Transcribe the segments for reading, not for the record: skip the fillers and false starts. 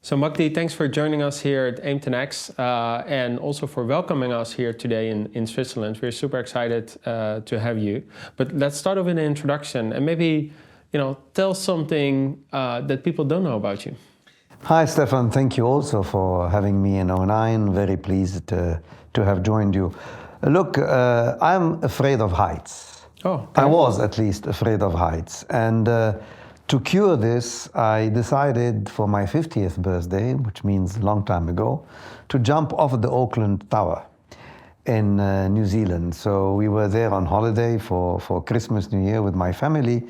So Magdi, thanks for joining us here at Aim10X and also for welcoming us here today in Switzerland. We're super excited to have you. But let's start off with an introduction and maybe, tell something that people don't know about you. Hi, Stefan. Thank you also for having me in '09. Very pleased to have joined you. Look, I'm afraid of heights. Oh, okay. I was at least afraid of heights. And to cure this, I decided for my 50th birthday, which means a long time ago, to jump off the Auckland Tower in New Zealand. So we were there on holiday for Christmas, New Year with my family.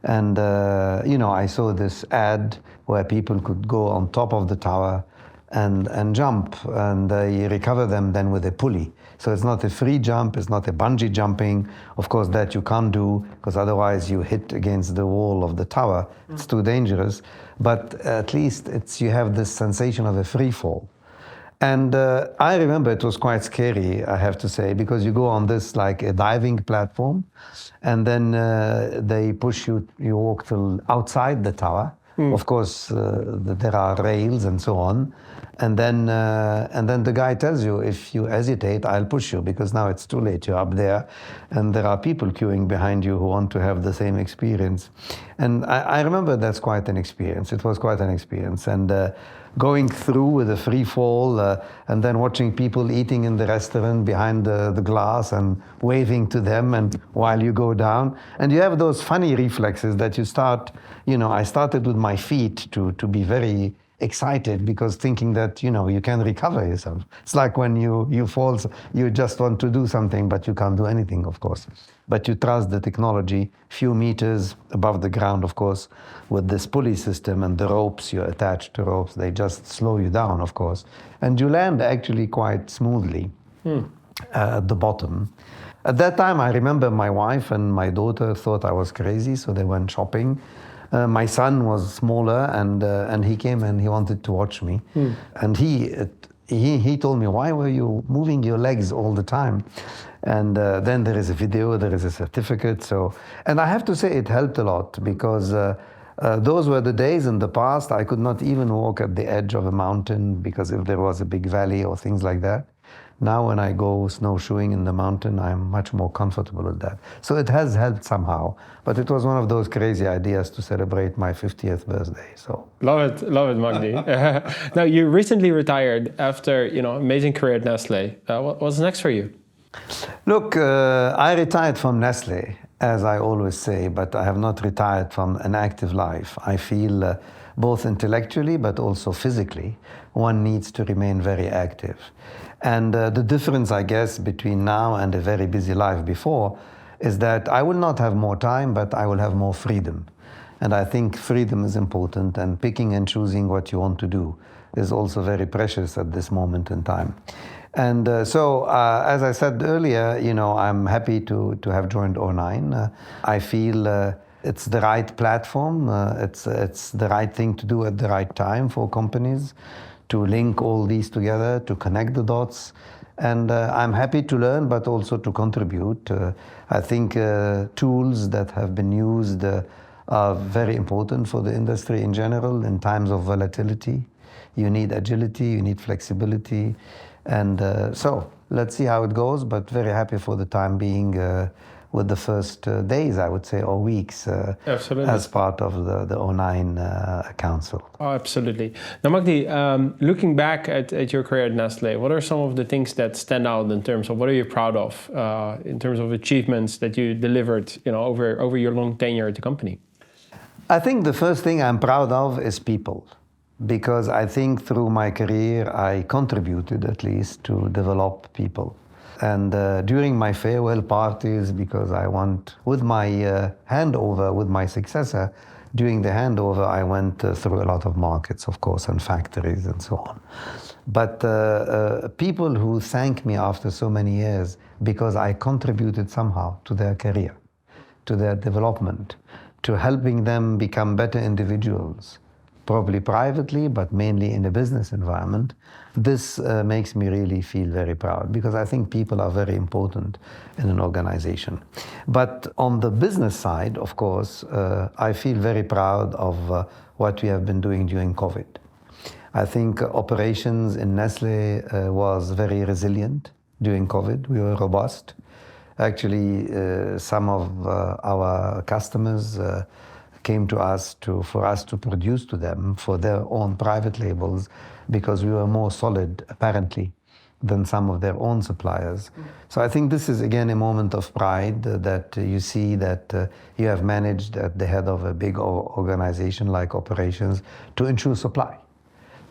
And, I saw this ad where people could go on top of the tower and jump, and they recover them then with a pulley. So it's not a free jump, it's not a bungee jumping. Of course, that you can't do, because otherwise you hit against the wall of the tower. It's too dangerous. But at least you have this sensation of a free fall. And I remember it was quite scary, I have to say, because you go on this like a diving platform, and then they push you, you walk till outside the tower. Of course, there are rails and so on. And then the guy tells you, if you hesitate, I'll push you, because now it's too late. You're up there, and there are people queuing behind you who want to have the same experience. And I remember that's quite an experience. It was quite an experience. And going through with a free fall, and then watching people eating in the restaurant behind the glass and waving to them, and while you go down. And you have those funny reflexes that you start, I started with my feet to be very excited, because thinking that, you can recover yourself. It's like when you fall, you just want to do something, but you can't do anything, of course. But you trust the technology, few meters above the ground, of course, with this pulley system and the ropes, you're attached to ropes, they just slow you down, of course. And you land actually quite smoothly at the bottom. At that time, I remember my wife and my daughter thought I was crazy, so they went shopping. My son was smaller, and he came and he wanted to watch me. And he told me, why were you moving your legs all the time? And then there is a video, there is a certificate. And I have to say it helped a lot, because those were the days in the past I could not even walk at the edge of a mountain, because if there was a big valley or things like that. Now when I go snowshoeing in the mountain, I'm much more comfortable with that. So it has helped somehow, but it was one of those crazy ideas to celebrate my 50th birthday. So Love it, Magdi. Now, you recently retired after, amazing career at Nestlé. What's next for you? Look, I retired from Nestlé, as I always say, but I have not retired from an active life. I feel both intellectually but also physically, one needs to remain very active. And the difference, I guess, between now and a very busy life before is that I will not have more time, but I will have more freedom. And I think freedom is important, and picking and choosing what you want to do is also very precious at this moment in time. And so, as I said earlier, I'm happy to have joined '09. I feel it's the right platform. It's the right thing to do at the right time for companies, to link all these together, to connect the dots. And I'm happy to learn, but also to contribute. I think tools that have been used are very important for the industry in general in times of volatility. You need agility, you need flexibility. And so let's see how it goes, but very happy for the time being with the first days, I would say, or weeks as part of the '09 Council. Oh, absolutely. Now, Magdi, looking back at your career at Nestlé, what are some of the things that stand out in terms of what are you proud of in terms of achievements that you delivered over your long tenure at the company? I think the first thing I'm proud of is people, because I think through my career I contributed at least to develop people. And during my farewell parties, because I want, with my handover, with my successor, during the handover, I went through a lot of markets, of course, and factories and so on. But people who thank me after so many years because I contributed somehow to their career, to their development, to helping them become better individuals, probably privately, but mainly in a business environment. This makes me really feel very proud, because I think people are very important in an organization. But on the business side, of course, I feel very proud of what we have been doing during COVID. I think operations in Nestlé was very resilient during COVID. We were robust. Actually, some of our customers came to us for us to produce to them for their own private labels because we were more solid, apparently, than some of their own suppliers. So I think this is, again, a moment of pride that you see that you have managed at the head of a big organization like operations to ensure supply.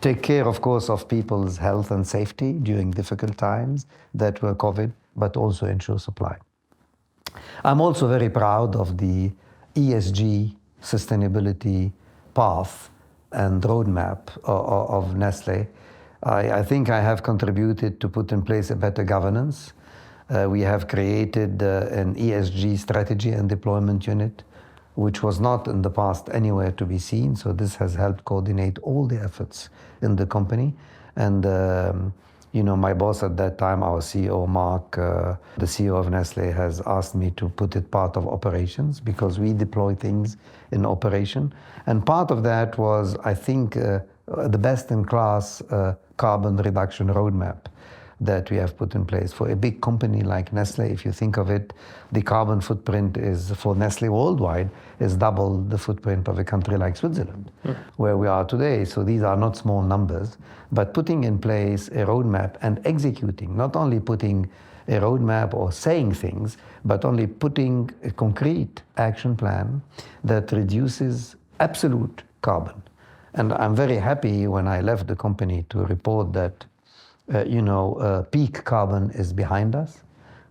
Take care, of course, of people's health and safety during difficult times that were COVID, but also ensure supply. I'm also very proud of the ESG sustainability path and roadmap of Nestlé. I think I have contributed to put in place a better governance. We have created an ESG strategy and deployment unit, which was not in the past anywhere to be seen. So this has helped coordinate all the efforts in the company. And my boss at that time, our CEO, Mark, the CEO of Nestlé, has asked me to put it part of operations because we deploy things in operation. And part of that was, I think, the best-in-class carbon reduction roadmap that we have put in place. For a big company like Nestlé, if you think of it, the carbon footprint is, for Nestlé worldwide, is double the footprint of a country like Switzerland, where we are today. So these are not small numbers, but putting in place a roadmap and executing, not only putting a roadmap or saying things, but only putting a concrete action plan that reduces absolute carbon. And I'm very happy when I left the company to report that peak carbon is behind us.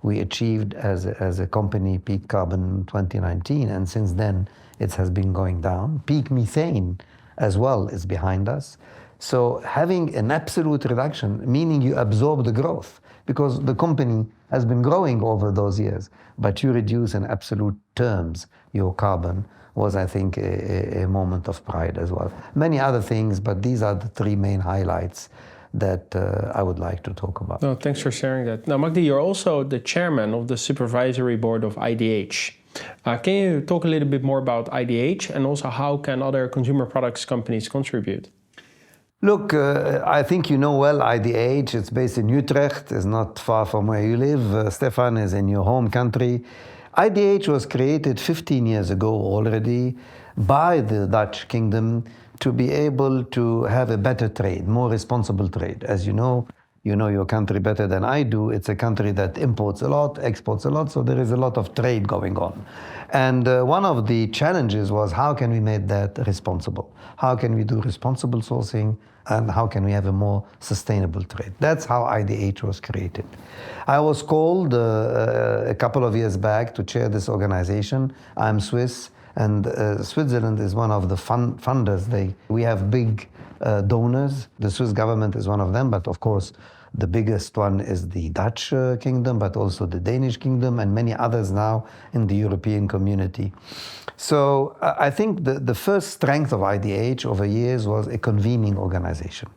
We achieved as a company peak carbon in 2019, and since then it has been going down. Peak methane as well is behind us. So having an absolute reduction, meaning you absorb the growth, because the company has been growing over those years, but you reduce in absolute terms your carbon, was, I think, a moment of pride as well. Many other things, but these are the three main highlights that I would like to talk about. No, thanks for sharing that. Now, Magdi, you're also the chairman of the supervisory board of IDH. Can you talk a little bit more about IDH and also how can other consumer products companies contribute? Look, I think you know well IDH. It's based in Utrecht. It's not far from where you live. Stefan is in your home country. IDH was created 15 years ago already by the Dutch kingdom to be able to have a better trade, more responsible trade. As you know your country better than I do. It's a country that imports a lot, exports a lot, so there is a lot of trade going on. And one of the challenges was how can we make that responsible? How can we do responsible sourcing? And how can we have a more sustainable trade? That's how IDH was created. I was called a couple of years back to chair this organization. I'm Swiss, and Switzerland is one of the funders. We have big donors. The Swiss government is one of them, but of course, the biggest one is the Dutch kingdom, but also the Danish kingdom and many others now in the European community. So I think the first strength of IDH over years was a convening organization.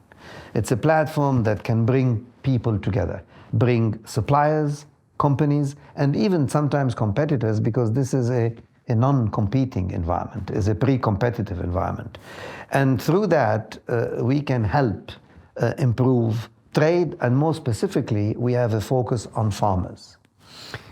It's a platform that can bring people together, bring suppliers, companies, and even sometimes competitors, because this is a non-competing environment, is a pre-competitive environment. And through that, we can help improve trade, and more specifically, we have a focus on farmers.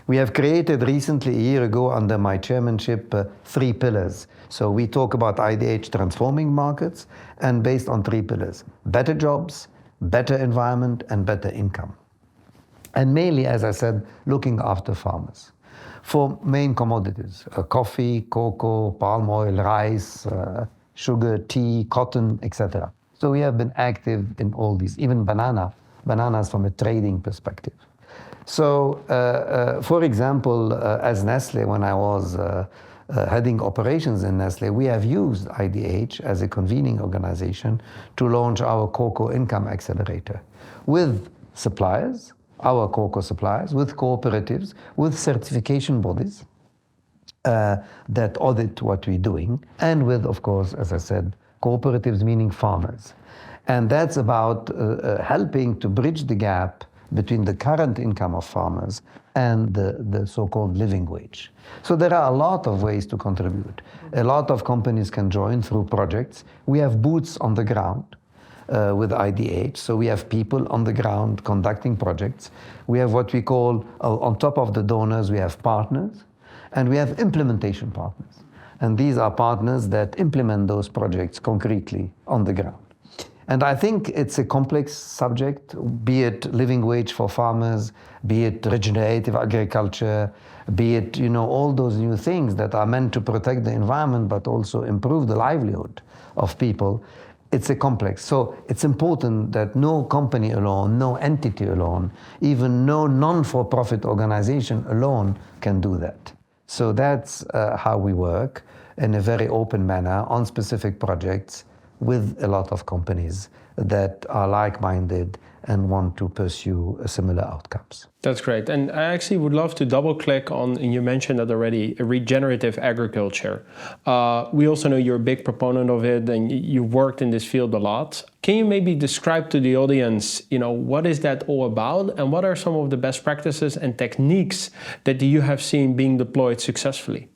We have created recently, a year ago, under my chairmanship, 3 pillars. So we talk about IDH transforming markets, and based on 3 pillars: better jobs, better environment, and better income. And mainly, as I said, looking after farmers for main commodities: coffee, cocoa, palm oil, rice, sugar, tea, cotton, etc. So we have been active in all these, even bananas from a trading perspective. So, for example, as Nestlé, when I was heading operations in Nestlé, we have used IDH as a convening organization to launch our Cocoa Income Accelerator with suppliers, our cocoa suppliers, with cooperatives, with certification bodies that audit what we're doing, and with, of course, as I said, cooperatives, meaning farmers. And that's about helping to bridge the gap between the current income of farmers and the so-called living wage. So there are a lot of ways to contribute. A lot of companies can join through projects. We have boots on the ground. with IDH. So we have people on the ground conducting projects. We have what we call, on top of the donors, we have partners, and we have implementation partners. And these are partners that implement those projects concretely on the ground. And I think it's a complex subject, be it living wage for farmers, be it regenerative agriculture, be it, all those new things that are meant to protect the environment but also improve the livelihood of people. It's a complex. So it's important that no company alone, no entity alone, even no non-for-profit organization alone can do that. So that's how we work in a very open manner on specific projects with a lot of companies that are like-minded and want to pursue similar outcomes. That's great. And I actually would love to double click on, and you mentioned that already, regenerative agriculture. We also know you're a big proponent of it and you've worked in this field a lot. Can you maybe describe to the audience, what is that all about and what are some of the best practices and techniques that you have seen being deployed successfully?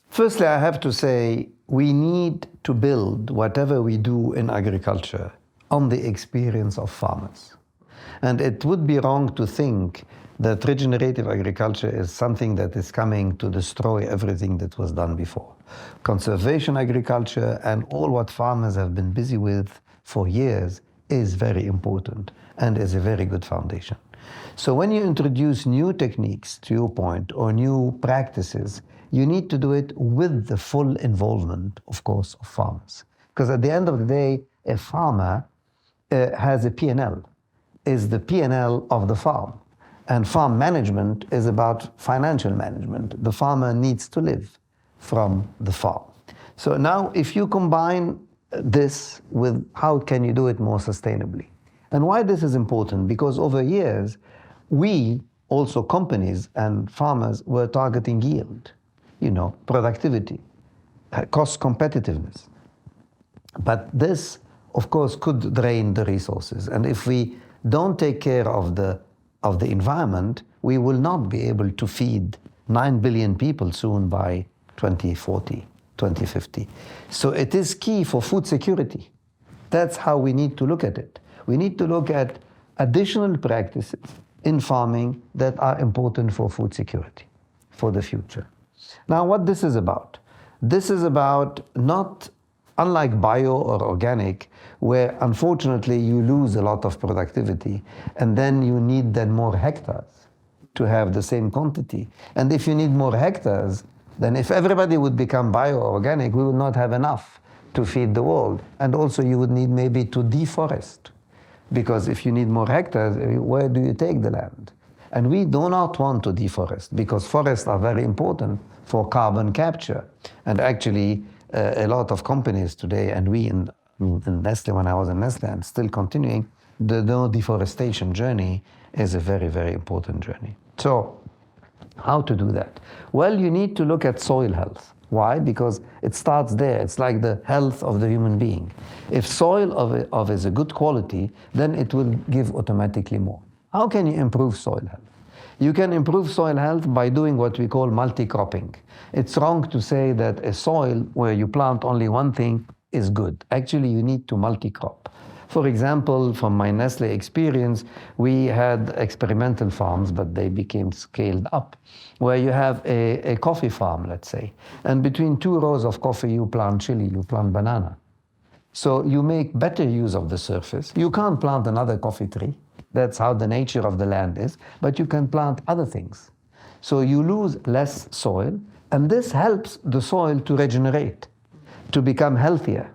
Firstly, I have to say, we need to build whatever we do in agriculture on the experience of farmers. And it would be wrong to think that regenerative agriculture is something that is coming to destroy everything that was done before. Conservation agriculture and all what farmers have been busy with for years is very important and is a very good foundation. So when you introduce new techniques, to your point, or new practices, you need to do it with the full involvement, of course, of farmers. Because at the end of the day, a farmer has a P&L, is the P&L of the farm. And farm management is about financial management. The farmer needs to live from the farm. So now if you combine this with how can you do it more sustainably? And why this is important? Because over years, we, also companies and farmers, were targeting yield, productivity, cost competitiveness. But this, of course, could drain the resources. And if we don't take care of the environment, we will not be able to feed 9 billion people soon by 2040, 2050. So it is key for food security. That's how we need to look at it. We need to look at additional practices in farming that are important for food security, for the future. Now, what this is about? This is about not, unlike bio or organic, where unfortunately you lose a lot of productivity, and then you need more hectares to have the same quantity. And if you need more hectares, then if everybody would become bio or organic, we would not have enough to feed the world. And also you would need maybe to deforest. Because if you need more hectares, where do you take the land? And we do not want to deforest, because forests are very important for carbon capture. And actually, a lot of companies today, and we in Nestlé, when I was in Nestlé, and still continuing, the no deforestation journey is a very, very important journey. So how to do that? Well, you need to look at soil health. Why? Because it starts there. It's like the health of the human being. If soil is a good quality, then it will give automatically more. How can you improve soil health? You can improve soil health by doing what we call multi-cropping. It's wrong to say that a soil where you plant only one thing is good. Actually, you need to multi-crop. For example, from my Nestlé experience, we had experimental farms, but they became scaled up, where you have a coffee farm, let's say, and between 2 rows of coffee, you plant chili, you plant banana. So you make better use of the surface. You can't plant another coffee tree. That's how the nature of the land is, but you can plant other things. So you lose less soil, and this helps the soil to regenerate, to become healthier.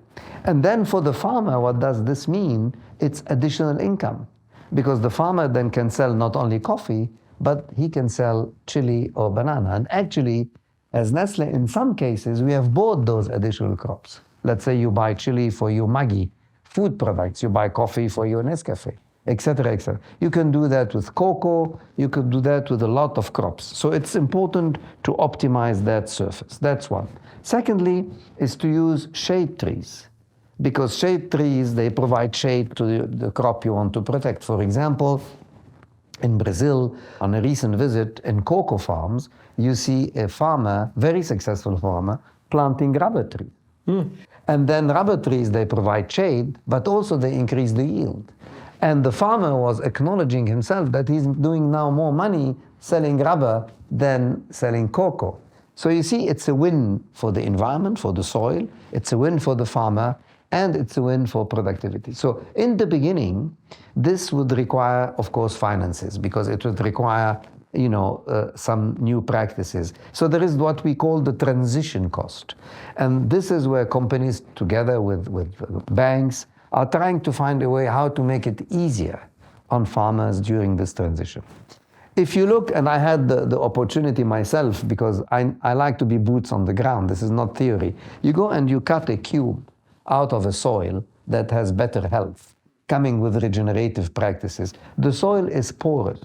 And then for the farmer, what does this mean? It's additional income, because the farmer then can sell not only coffee, but he can sell chili or banana. And actually, as Nestlé, in some cases, we have bought those additional crops. Let's say you buy chili for your Maggi food products, you buy coffee for your Nescafe, etc., etc. You can do that with cocoa, you could do that with a lot of crops. So it's important to optimize that surface. That's one. Secondly, is to use shade trees, because shade trees, they provide shade to the crop you want to protect. For example, in Brazil, on a recent visit in cocoa farms, you see a farmer, very successful farmer, planting rubber trees. And then rubber trees, they provide shade, but also they increase the yield. And the farmer was acknowledging himself that he's doing now more money selling rubber than selling cocoa. So you see, it's a win for the environment, for the soil, it's a win for the farmer, and it's a win for productivity. So in the beginning, this would require, of course, finances, because it would require some new practices. So there is what we call the transition cost. And this is where companies, together with banks, are trying to find a way how to make it easier on farmers during this transition. If you look, and I had the opportunity myself, because I like to be boots on the ground, this is not theory. You go and you cut a cube out of a soil that has better health, coming with regenerative practices. The soil is porous.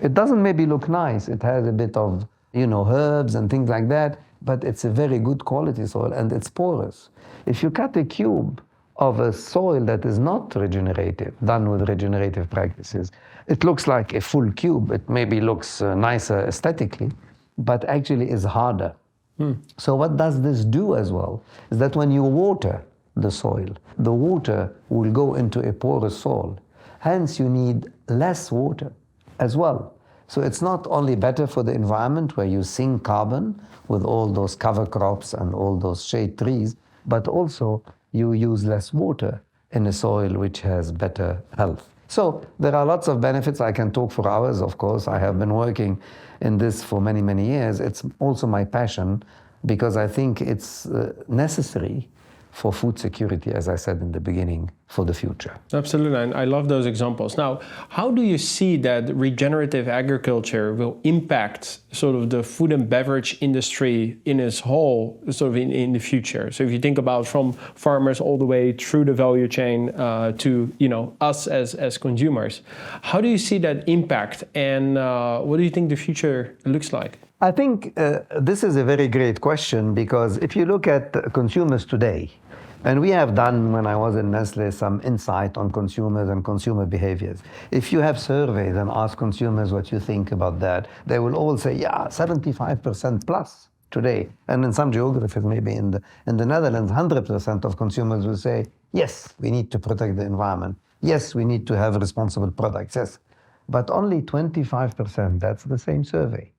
It doesn't maybe look nice. It has a bit of, herbs and things like that, but it's a very good quality soil and it's porous. If you cut a cube of a soil that is not regenerative, done with regenerative practices, it looks like a full cube. It maybe looks nicer aesthetically, but actually is harder. So what does this do as well is that when you water the soil, the water will go into a porous soil. Hence, you need less water as well. So it's not only better for the environment where you sink carbon with all those cover crops and all those shade trees, but also you use less water in a soil which has better health. So there are lots of benefits. I can talk for hours, of course. I have been working in this for many, many years. It's also my passion because I think it's necessary for food security, as I said in the beginning, for the future. Absolutely, and I love those examples. Now, how do you see that regenerative agriculture will impact sort of the food and beverage industry in its whole, sort of in the future? So if you think about from farmers all the way through the value chain to us as consumers, how do you see that impact, and what do you think the future looks like? I think this is a very great question, because if you look at consumers today, and we have done, when I was in Nestlé, some insight on consumers and consumer behaviors. If you have surveys and ask consumers what you think about that, they will all say, 75% plus today. And in some geographies, maybe in the Netherlands, 100% of consumers will say, yes, we need to protect the environment. Yes, we need to have responsible products, yes. But only 25%, that's the same survey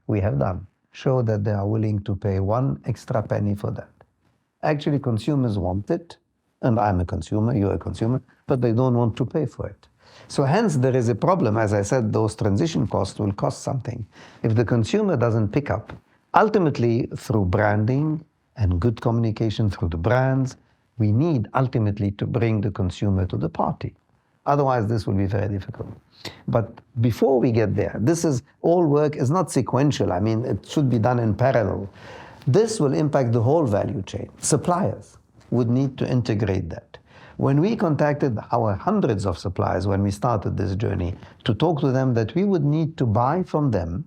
we have done, show that they are willing to pay one extra penny for that. Actually, consumers want it, and I'm a consumer, you're a consumer, but they don't want to pay for it. So hence there is a problem. As I said, those transition costs will cost something. If the consumer doesn't pick up, ultimately through branding and good communication through the brands, we need ultimately to bring the consumer to the party. Otherwise, this will be very difficult. But before we get there, this is all work is not sequential. I mean, it should be done in parallel. This will impact the whole value chain. Suppliers would need to integrate that. When we contacted our hundreds of suppliers when we started this journey to talk to them, that we would need to buy from them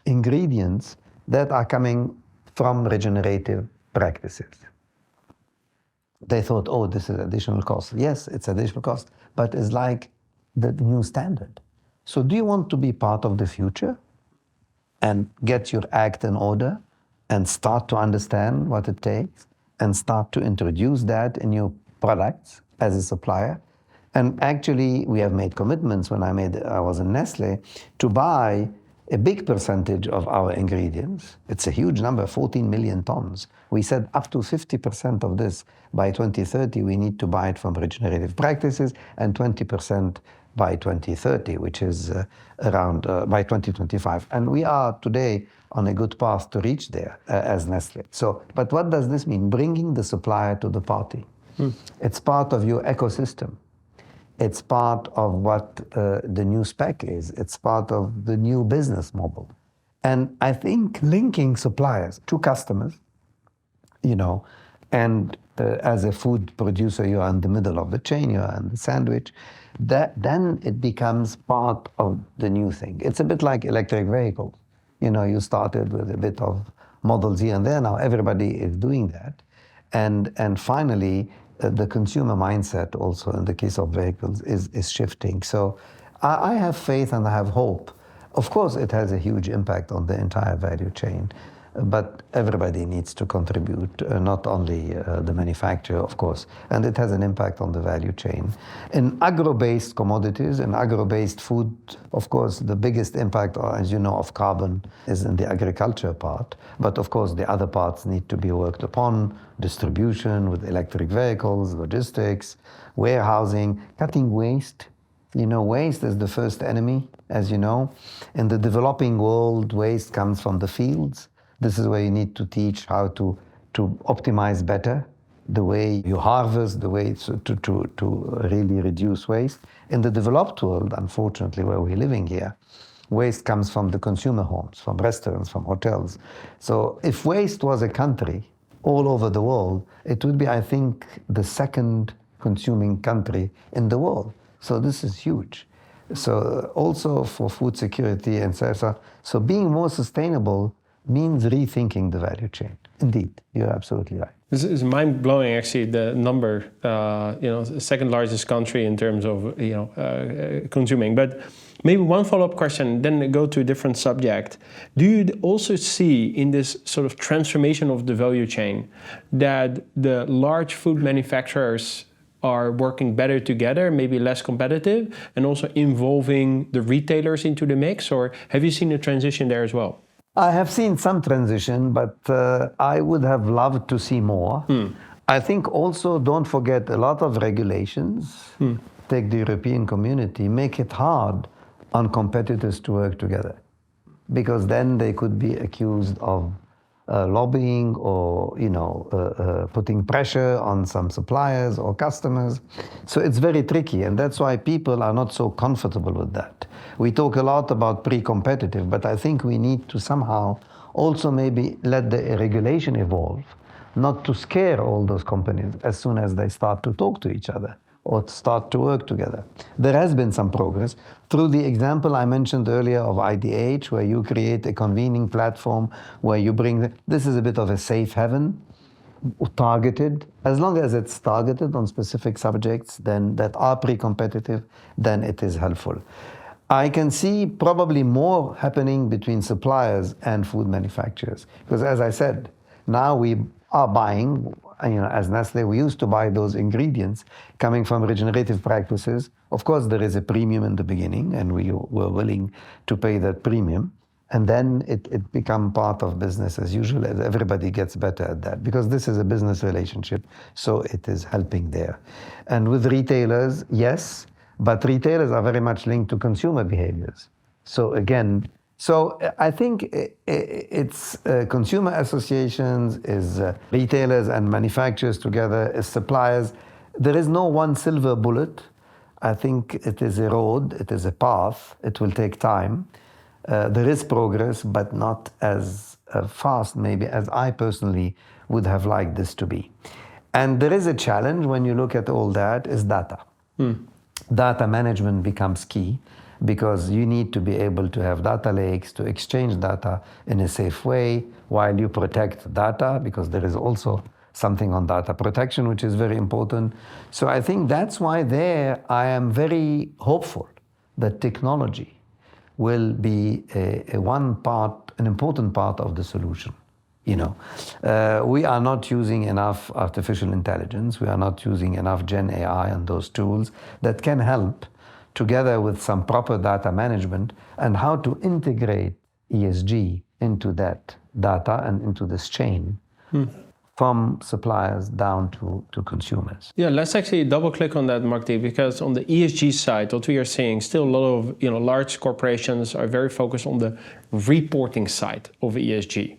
ingredients that are coming from regenerative practices. They thought, oh, this is additional cost. Yes, it's additional cost, but it's like the new standard. So do you want to be part of the future and get your act in order and start to understand what it takes and start to introduce that in your products as a supplier? And actually, we have made commitments when I was in Nestlé to buy a big percentage of our ingredients. It's a huge number, 14 million tons. We said up to 50% of this by 2030, we need to buy it from regenerative practices, and 20% by 2030, which is around by 2025. And we are today on a good path to reach there as Nestlé. So, but what does this mean? Bringing the supplier to the party. It's part of your ecosystem. It's part of what the new spec is. It's part of the new business model. And I think linking suppliers to customers, and as a food producer, you are in the middle of the chain, you are in the sandwich, then it becomes part of the new thing. It's a bit like electric vehicles. You started with a bit of models here and there. Now everybody is doing that. And finally, the consumer mindset also in the case of vehicles is shifting. So I have faith and I have hope. Of course, it has a huge impact on the entire value chain. but everybody needs to contribute, not only the manufacturer, of course, and it has an impact on the value chain. In agro-based commodities, in agro-based food, of course, the biggest impact, as you know, of carbon is in the agriculture part, but of course the other parts need to be worked upon, distribution with electric vehicles, logistics, warehousing, cutting waste. You know, waste is the first enemy, as you know. In the developing world, waste comes from the fields. This is where you need to teach how to optimize better the way you harvest, the way to really reduce waste. In the developed world, unfortunately, where we're living here, waste comes from the consumer homes, from restaurants, from hotels. So if waste was a country all over the world, it would be, I think, the second consuming country in the world. So this is huge. So also for food security and so being more sustainable means rethinking the value chain. Indeed, you're absolutely right. This is mind-blowing, actually, the number, the second largest country in terms of, consuming. But maybe one follow-up question, then go to a different subject. Do you also see in this sort of transformation of the value chain that the large food manufacturers are working better together, maybe less competitive, and also involving the retailers into the mix? Or have you seen a transition there as well? I have seen some transition, but I would have loved to see more. I think also, don't forget, a lot of regulations, take the European community, make it hard on competitors to work together. Because then they could be accused of lobbying or putting pressure on some suppliers or customers. So it's very tricky, and that's why people are not so comfortable with that. We talk a lot about pre-competitive, but I think we need to somehow also maybe let the regulation evolve, not to scare all those companies as soon as they start to talk to each other or start to work together. There has been some progress through the example I mentioned earlier of IDH, where you create a convening platform where you bring, this is a bit of a safe haven, targeted. As long as it's targeted on specific subjects then that are pre-competitive, then it is helpful. I can see probably more happening between suppliers and food manufacturers. Because as I said, now we are buying, as Nestlé, we used to buy those ingredients coming from regenerative practices. Of course, there is a premium in the beginning, and we were willing to pay that premium. And then it become part of business as usual, as everybody gets better at that, because this is a business relationship, so it is helping there. And with retailers, yes, but retailers are very much linked to consumer behaviors. So again, I think it's consumer associations, is retailers and manufacturers together, is suppliers. There is no one silver bullet. I think it is a road, it is a path, it will take time. There is progress, but not as fast maybe as I personally would have liked this to be. And there is a challenge when you look at all that, is data. Data management becomes key, because you need to be able to have data lakes to exchange data in a safe way while you protect data, because there is also something on data protection which is very important. So I think that's why there I am very hopeful that technology will be an important part of the solution. We are not using enough artificial intelligence, we are not using enough Gen AI and those tools that can help, together with some proper data management, and how to integrate ESG into that data and into this chain from suppliers down to consumers. Yeah, let's actually double click on that, Magdi, because on the ESG side, what we are seeing, still a lot of large corporations are very focused on the reporting side of ESG.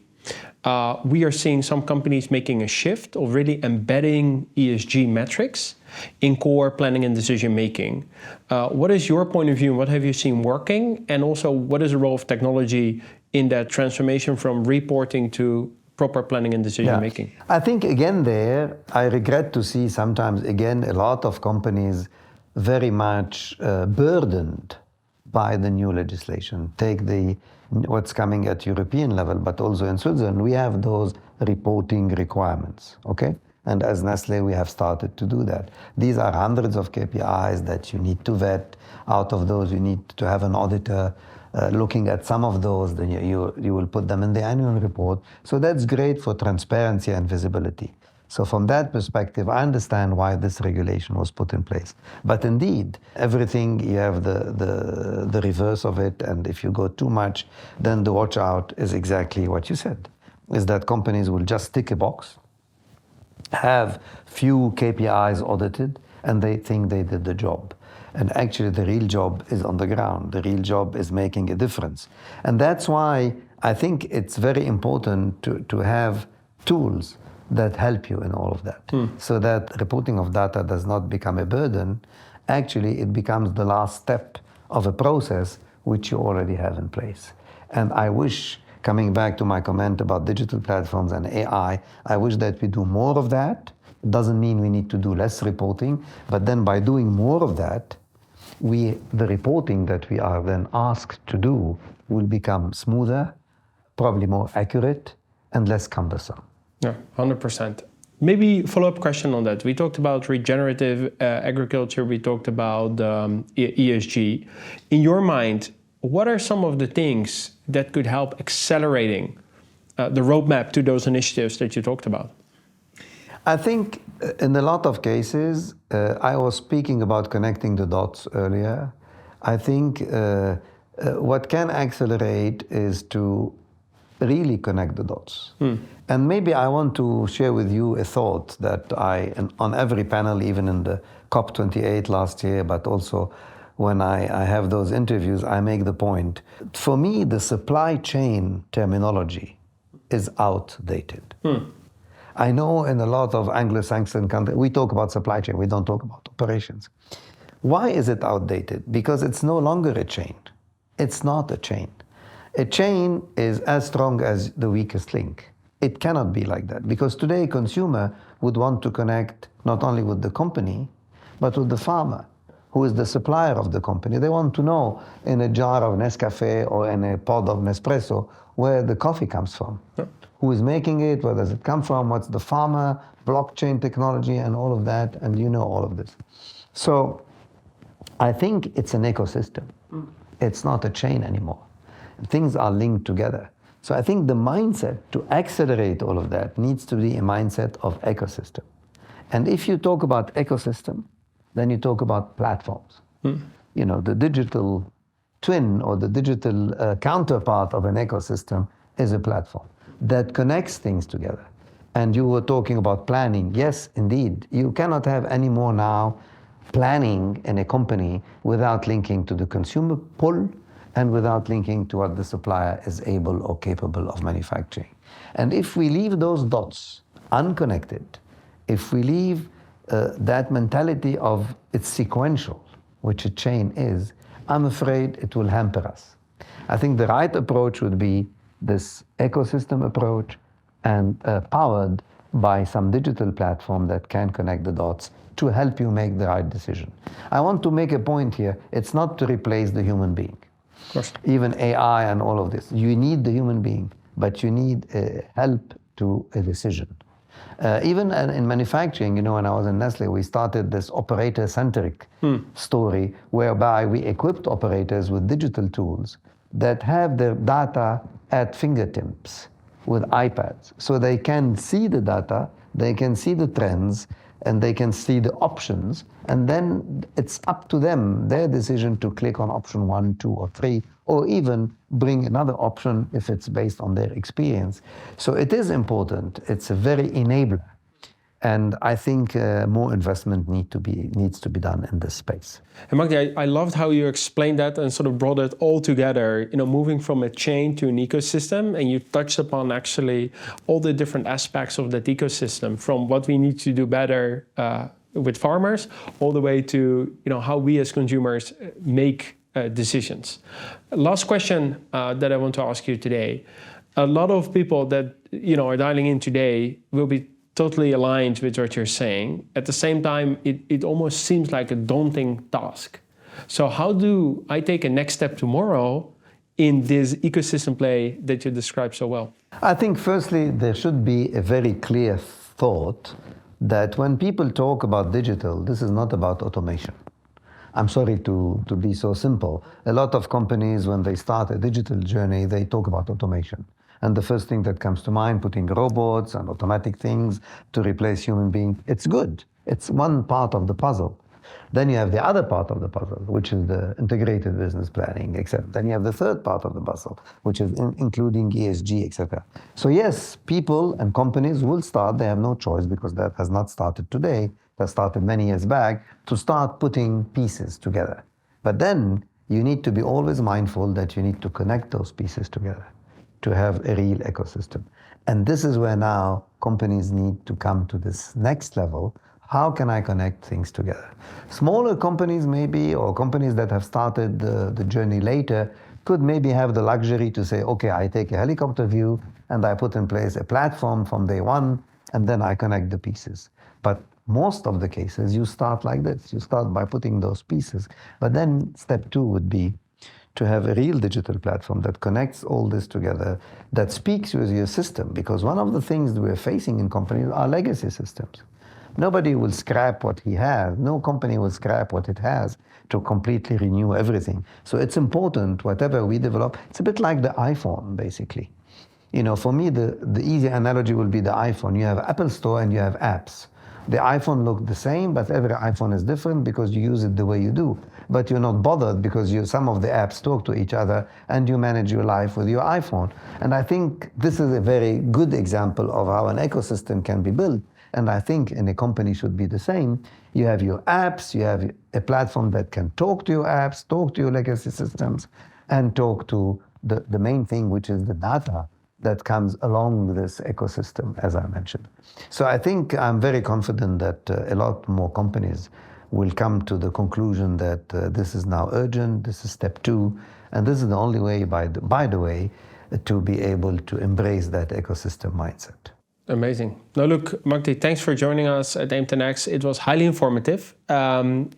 We are seeing some companies making a shift of really embedding ESG metrics in core planning and decision making. What is your point of view? What have you seen working? And also, what is the role of technology in that transformation from reporting to proper planning and decision making? I think again there, I regret to see sometimes again a lot of companies very much burdened by the new legislation. Take what's coming at European level, but also in Switzerland, we have those reporting requirements, okay? And as Nestlé, we have started to do that. These are hundreds of KPIs that you need to vet. Out of those, you need to have an auditor looking at some of those, then you will put them in the annual report. So that's great for transparency and visibility. So from that perspective, I understand why this regulation was put in place. But indeed, everything, you have the reverse of it, and if you go too much, then the watch out is exactly what you said, is that companies will just tick a box, have few KPIs audited, and they think they did the job. And actually, the real job is on the ground. The real job is making a difference. And that's why I think it's very important to have tools that help you in all of that. So that reporting of data does not become a burden. Actually, it becomes the last step of a process which you already have in place. And I wish, coming back to my comment about digital platforms and AI, I wish that we do more of that. It doesn't mean we need to do less reporting, but then by doing more of that, the reporting that we are then asked to do will become smoother, probably more accurate, and less cumbersome. Yeah, 100%. Maybe follow-up question on that. We talked about regenerative agriculture. We talked about ESG. In your mind, what are some of the things that could help accelerating the roadmap to those initiatives that you talked about? I think in a lot of cases, I was speaking about connecting the dots earlier. I think what can accelerate is to really connect the dots. And maybe I want to share with you a thought that on every panel, even in the COP28 last year, but also when I have those interviews, I make the point. For me, the supply chain terminology is outdated. I know in a lot of Anglo-Saxon countries, we talk about supply chain, we don't talk about operations. Why is it outdated? Because it's no longer a chain. It's not a chain. A chain is as strong as the weakest link. It cannot be like that, because today a consumer would want to connect not only with the company, but with the farmer, who is the supplier of the company. They want to know in a jar of Nescafe or in a pod of Nespresso where the coffee comes from. Who is making it, where does it come from, what's the farmer, blockchain technology and all of that, and you know all of this. So I think it's an ecosystem. It's not a chain anymore. Things are linked together. So I think the mindset to accelerate all of that needs to be a mindset of ecosystem. And if you talk about ecosystem, then you talk about platforms. You know, the digital twin or the digital counterpart of an ecosystem is a platform that connects things together. And you were talking about planning. Yes, indeed. You cannot have any more now planning in a company without linking to the consumer pull and without linking to what the supplier is able or capable of manufacturing. And if we leave those dots unconnected, if we leave that mentality of it's sequential, which a chain is, I'm afraid it will hamper us. I think the right approach would be this ecosystem approach and powered by some digital platform that can connect the dots to help you make the right decision. I want to make a point here. It's not to replace the human being. Even AI and all of this. You need the human being, but you need help to a decision. Even in manufacturing, you know, when I was in Nestlé, we started this operator-centric story whereby we equipped operators with digital tools that have their data at fingertips with iPads. So they can see the data, they can see the trends, and they can see the options, and then it's up to them, their decision to click on option 1, 2, or 3, or even bring another option if it's based on their experience. So it is important. It's a very enabler. And I think more investment needs to be done in this space. And Magdi, I loved how you explained that and sort of brought it all together, you know, moving from a chain to an ecosystem. And you touched upon actually all the different aspects of that ecosystem, from what we need to do better with farmers, all the way to, you know, how we as consumers make decisions. Last question that I want to ask you today. A lot of people that, you know, are dialing in today will be totally aligned with what you're saying. At the same time, it almost seems like a daunting task. So how do I take a next step tomorrow in this ecosystem play that you described so well? I think firstly, there should be a very clear thought that when people talk about digital, this is not about automation. I'm sorry to be so simple. A lot of companies, when they start a digital journey, they talk about automation. And the first thing that comes to mind, putting robots and automatic things to replace human beings, it's good. It's one part of the puzzle. Then you have the other part of the puzzle, which is the integrated business planning, etc. Then you have the third part of the puzzle, which is including ESG, etc. So yes, people and companies will start, they have no choice because that has not started today, that started many years back, to start putting pieces together. But then you need to be always mindful that you need to connect those pieces together to have a real ecosystem. And this is where now companies need to come to this next level. How can I connect things together? Smaller companies maybe, or companies that have started the journey later, could maybe have the luxury to say, okay, I take a helicopter view and I put in place a platform from day one, and then I connect the pieces. But most of the cases, you start like this. You start by putting those pieces. But then step two would be to have a real digital platform that connects all this together, that speaks with your system. Because one of the things that we're facing in companies are legacy systems. Nobody will scrap what he has. No company will scrap what it has to completely renew everything. So it's important, whatever we develop, it's a bit like the iPhone, basically. You know, for me, the easy analogy will be the iPhone. You have Apple Store and you have apps. The iPhone looks the same, but every iPhone is different because you use it the way you do. But you're not bothered because some of the apps talk to each other and you manage your life with your iPhone. And I think this is a very good example of how an ecosystem can be built. And I think in a company should be the same. You have your apps, you have a platform that can talk to your apps, talk to your legacy systems, and talk to the main thing, which is the data that comes along with this ecosystem, as I mentioned. So I think I'm very confident that a lot more companies will come to the conclusion that this is now urgent, this is step two, and this is the only way, by the way, to be able to embrace that ecosystem mindset. Amazing. Now, look, Magdi, thanks for joining us at AIM10X. It was highly informative, and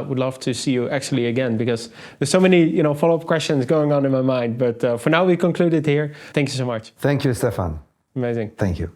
would love to see you actually again, because there's so many, follow-up questions going on in my mind. But for now, we conclude it here. Thank you so much. Thank you, Stefan. Amazing. Thank you.